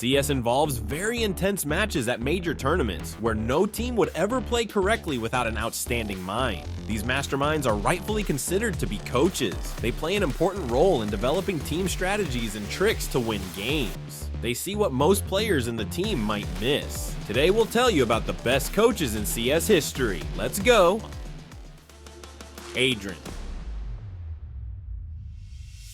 CS involves very intense matches at major tournaments, where no team would ever play correctly without an outstanding mind. These masterminds are rightfully considered to be coaches. They play an important role in developing team strategies and tricks to win games. They see what most players in the team might miss. Today we'll tell you about the best coaches in CS history. Let's go! Adrian.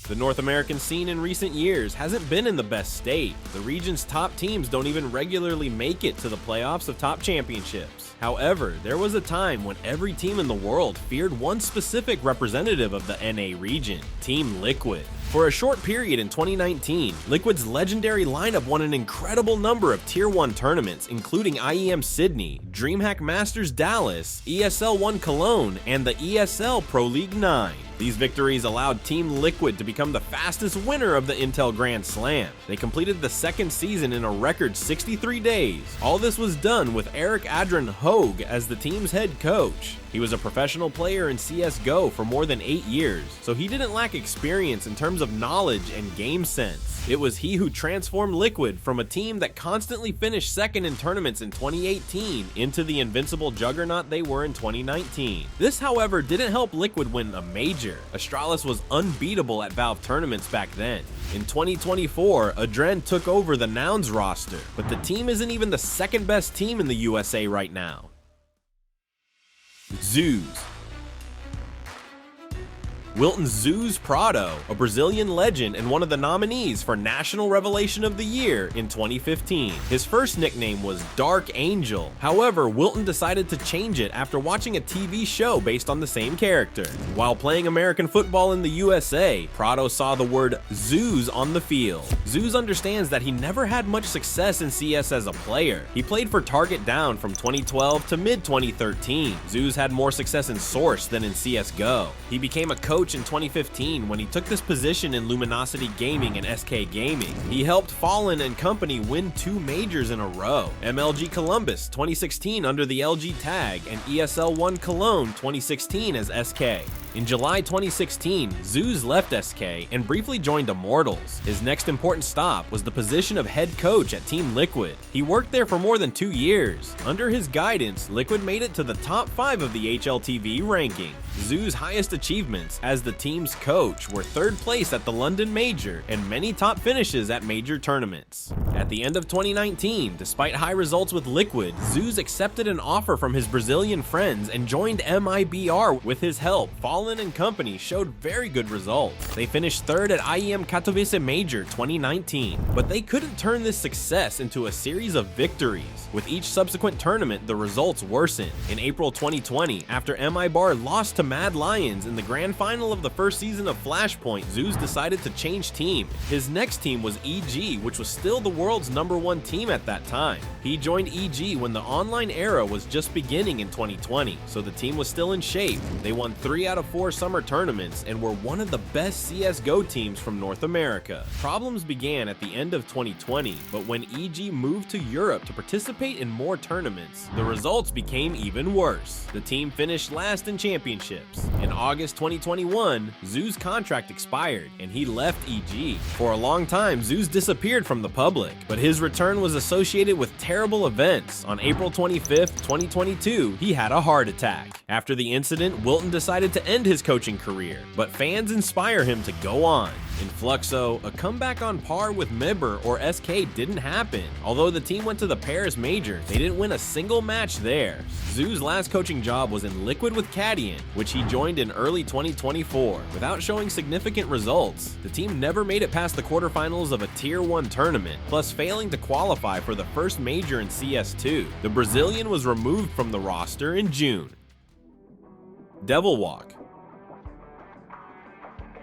The North American scene in recent years hasn't been in the best state. The region's top teams don't even regularly make it to the playoffs of top championships. However, there was a time when every team in the world feared one specific representative of the NA region, Team Liquid. For a short period in 2019, Liquid's legendary lineup won an incredible number of Tier 1 tournaments, including IEM Sydney, DreamHack Masters Dallas, ESL 1 Cologne, and the ESL Pro League 9. These victories allowed Team Liquid to become the fastest winner of the Intel Grand Slam. They completed the second season in a record 63 days. All this was done with Eric Adrian Hogue as the team's head coach. He was a professional player in CSGO for more than 8 years, so he didn't lack experience in terms of knowledge and game sense. It was he who transformed Liquid from a team that constantly finished second in tournaments in 2018 into the invincible juggernaut they were in 2019. This, however, didn't help Liquid win a major. Astralis was unbeatable at Valve tournaments back then. In 2024, Adren took over the Nouns roster, but the team isn't even the second best team in the USA right now. Zeus. Wilton Zeus Prado, a Brazilian legend and one of the nominees for National Revelation of the Year in 2015. His first nickname was Dark Angel. However, Wilton decided to change it after watching a TV show based on the same character. While playing American football in the USA, Prado saw the word Zeus on the field. Zeus understands that he never had much success in CS as a player. He played for Target Down from 2012 to mid-2013. Zeus had more success in Source than in CSGO. He became a coach in 2015 when he took this position in Luminosity Gaming and SK Gaming. He helped Fallen and company win 2 majors in a row, MLG Columbus 2016 under the LG tag and ESL 1 Cologne 2016 as SK. In July 2016, Zeus left SK and briefly joined Immortals. His next important stop was the position of head coach at Team Liquid. He worked there for more than 2 years. Under his guidance, Liquid made it to the top 5 of the HLTV ranking. Zeus' highest achievements as the team's coach were 3rd place at the London Major and many top finishes at major tournaments. At the end of 2019, despite high results with Liquid, Zeus accepted an offer from his Brazilian friends and joined MIBR. With his help, Fallen and company showed very good results. They finished 3rd at IEM Katowice Major 2019, but they couldn't turn this success into a series of victories. With each subsequent tournament, the results worsened. In April 2020, after MIBR lost to Mad Lions in the grand final of the first season of Flashpoint, Zeus decided to change team. His next team was EG, which was still the world's #1 team at that time. He joined EG when the online era was just beginning in 2020, so the team was still in shape. They won 3 out of 4 summer tournaments and were one of the best CSGO teams from North America. Problems began at the end of 2020, but when EG moved to Europe to participate in more tournaments, the results became even worse. The team finished last in championships. In August 2021, Zeus' contract expired and he left EG. For a long time, Zeus disappeared from the public, but his return was associated with terrible events. On April 25th, 2022, he had a heart attack. After the incident, Wilton decided to end his coaching career, but fans inspire him to go on. In Fluxo, a comeback on par with Mibber or SK didn't happen. Although the team went to the Paris Major, they didn't win a single match there. Zeus' last coaching job was in Liquid with Cadian, which he joined in early 2024. Without showing significant results, the team never made it past the quarterfinals of a Tier 1 tournament, plus failing to qualify for the first major in CS2. The Brazilian was removed from the roster in June. Devil Walk.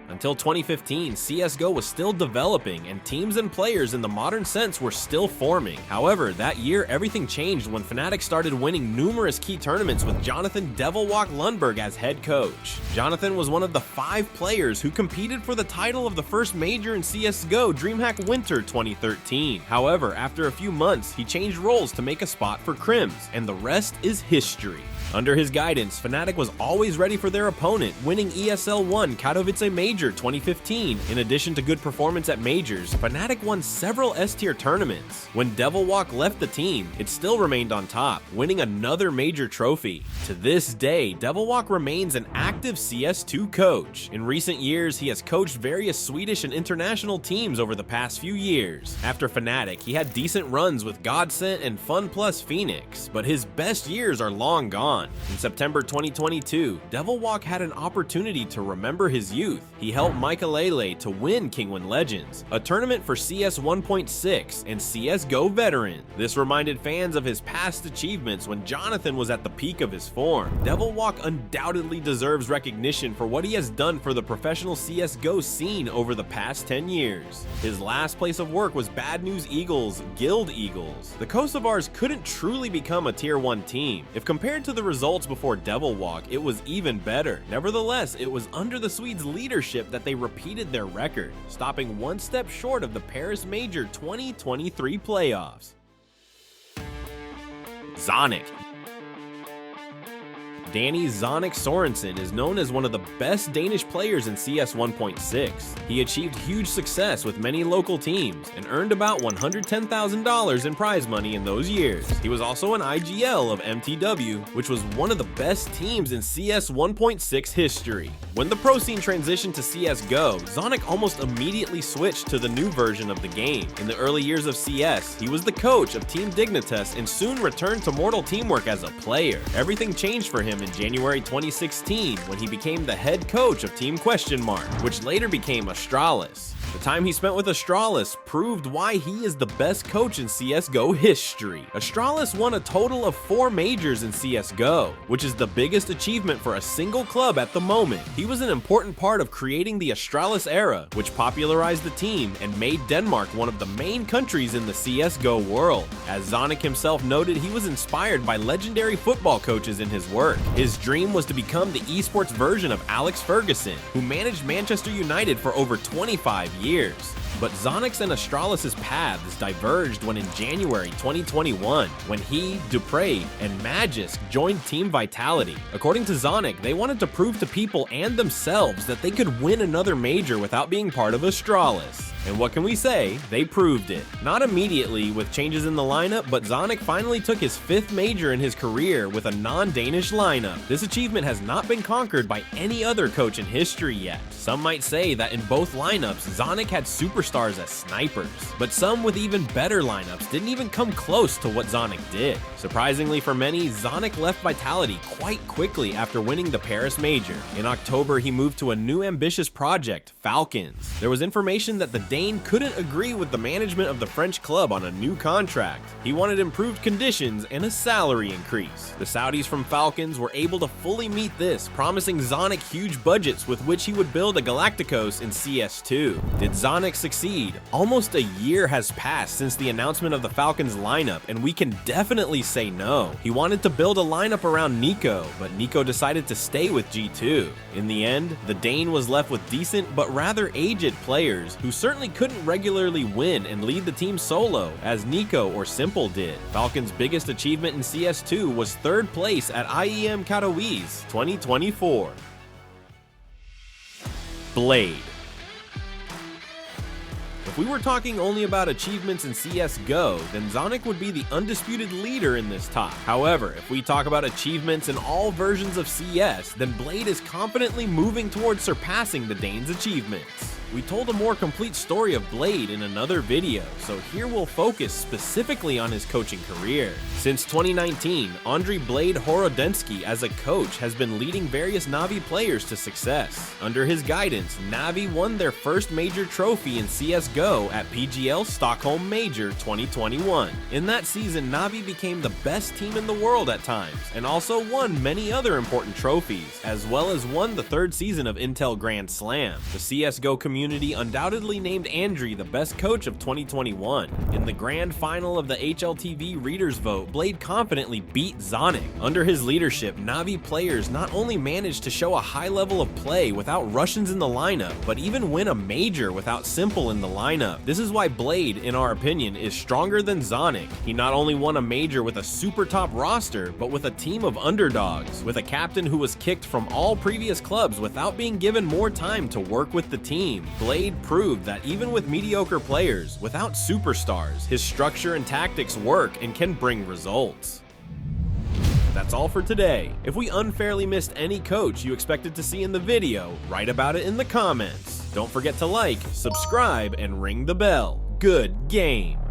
Until 2015, CSGO was still developing and teams and players in the modern sense were still forming. However, that year everything changed when Fnatic started winning numerous key tournaments with Jonathan Devilwalk Lundberg as head coach. Jonathan was one of the 5 players who competed for the title of the first major in CSGO DreamHack Winter 2013. However, after a few months, he changed roles to make a spot for Crims, and the rest is history. Under his guidance, Fnatic was always ready for their opponent, winning ESL 1 Katowice Major Major 2015. In addition to good performance at majors, Fnatic won several S-tier tournaments. When Devilwalk left the team, it still remained on top, winning another major trophy. To this day, Devilwalk remains an active CS2 coach. In recent years, he has coached various Swedish and international teams over the past few years. After Fnatic, he had decent runs with Godsent and FunPlus Phoenix, but his best years are long gone. In September 2022, Devilwalk had an opportunity to remember his youth. He helped Michaelele to win Kingwin Legends, a tournament for CS 1.6 and CSGO veteran. This reminded fans of his past achievements when Jonathan was at the peak of his form. Devilwalk undoubtedly deserves recognition for what he has done for the professional CSGO scene over the past 10 years. His last place of work was Bad News Eagles, Guild Eagles. The Kosovars couldn't truly become a tier 1 team. If compared to the results before Devilwalk, it was even better. Nevertheless, it was under the Swedes' leadership that they repeated their record, stopping one step short of the Paris Major 2023 playoffs. Zonic. Danny Zonic Sorensen is known as one of the best Danish players in CS 1.6. He achieved huge success with many local teams and earned about $110,000 in prize money in those years. He was also an IGL of MTW, which was one of the best teams in CS 1.6 history. When the pro scene transitioned to CSGO, Zonic almost immediately switched to the new version of the game. In the early years of CS, he was the coach of Team Dignitas and soon returned to Mortal Teamwork as a player. Everything changed for him in January 2016 when he became the head coach of Team Question Mark, which later became Astralis. The time he spent with Astralis proved why he is the best coach in CSGO history. Astralis won a total of 4 majors in CSGO, which is the biggest achievement for a single club at the moment. He was an important part of creating the Astralis era, which popularized the team and made Denmark one of the main countries in the CSGO world. As Zonic himself noted, he was inspired by legendary football coaches in his work. His dream was to become the esports version of Alex Ferguson, who managed Manchester United for over 25 years. But Zonic's and Astralis' paths diverged when in January 2021, when he, Dupre, and Magis joined Team Vitality. According to Zonic, they wanted to prove to people and themselves that they could win another major without being part of Astralis. And what can we say? They proved it. Not immediately with changes in the lineup, but Zonic finally took his 5th major in his career with a non-Danish lineup. This achievement has not been conquered by any other coach in history yet. Some might say that in both lineups, Zonic had superstars as snipers, but some with even better lineups didn't even come close to what Zonic did. Surprisingly for many, Zonic left Vitality quite quickly after winning the Paris Major. In October, he moved to a new ambitious project, Falcons. There was information that the Dane couldn't agree with the management of the French club on a new contract. He wanted improved conditions and a salary increase. The Saudis from Falcons were able to fully meet this, promising Zonic huge budgets with which he would build a Galacticos in CS2. Did Zonic succeed? Almost a year has passed since the announcement of the Falcons lineup, and we can definitely say no. He wanted to build a lineup around Nico, but Nico decided to stay with G2. In the end, the Dane was left with decent but rather aged players who certainly couldn't regularly win and lead the team solo, as Nico or Simple did. Falcon's biggest achievement in CS2 was 3rd place at IEM Katowice 2024. Blade. If we were talking only about achievements in CSGO, then Zonic would be the undisputed leader in this top. However, if we talk about achievements in all versions of CS, then Blade is confidently moving towards surpassing the Dane's achievements. We told a more complete story of Blade in another video, so here we'll focus specifically on his coaching career. Since 2019, Andriy Blade Horodensky as a coach has been leading various Navi players to success. Under his guidance, Navi won their first major trophy in CSGO at PGL Stockholm Major 2021. In that season, Navi became the best team in the world at times, and also won many other important trophies, as well as won the 3rd season of Intel Grand Slam. The CSGO community community undoubtedly named Andry the best coach of 2021. In the grand final of the HLTV Readers Vote, Blade confidently beat Zonic. Under his leadership, Navi players not only managed to show a high level of play without Russians in the lineup, but even win a major without Simple in the lineup. This is why Blade, in our opinion, is stronger than Zonic. He not only won a major with a super top roster, but with a team of underdogs, with a captain who was kicked from all previous clubs without being given more time to work with the team. Blade proved that even with mediocre players, without superstars, his structure and tactics work and can bring results. That's all for today. If we unfairly missed any coach you expected to see in the video, write about it in the comments. Don't forget to like, subscribe, and ring the bell. Good game!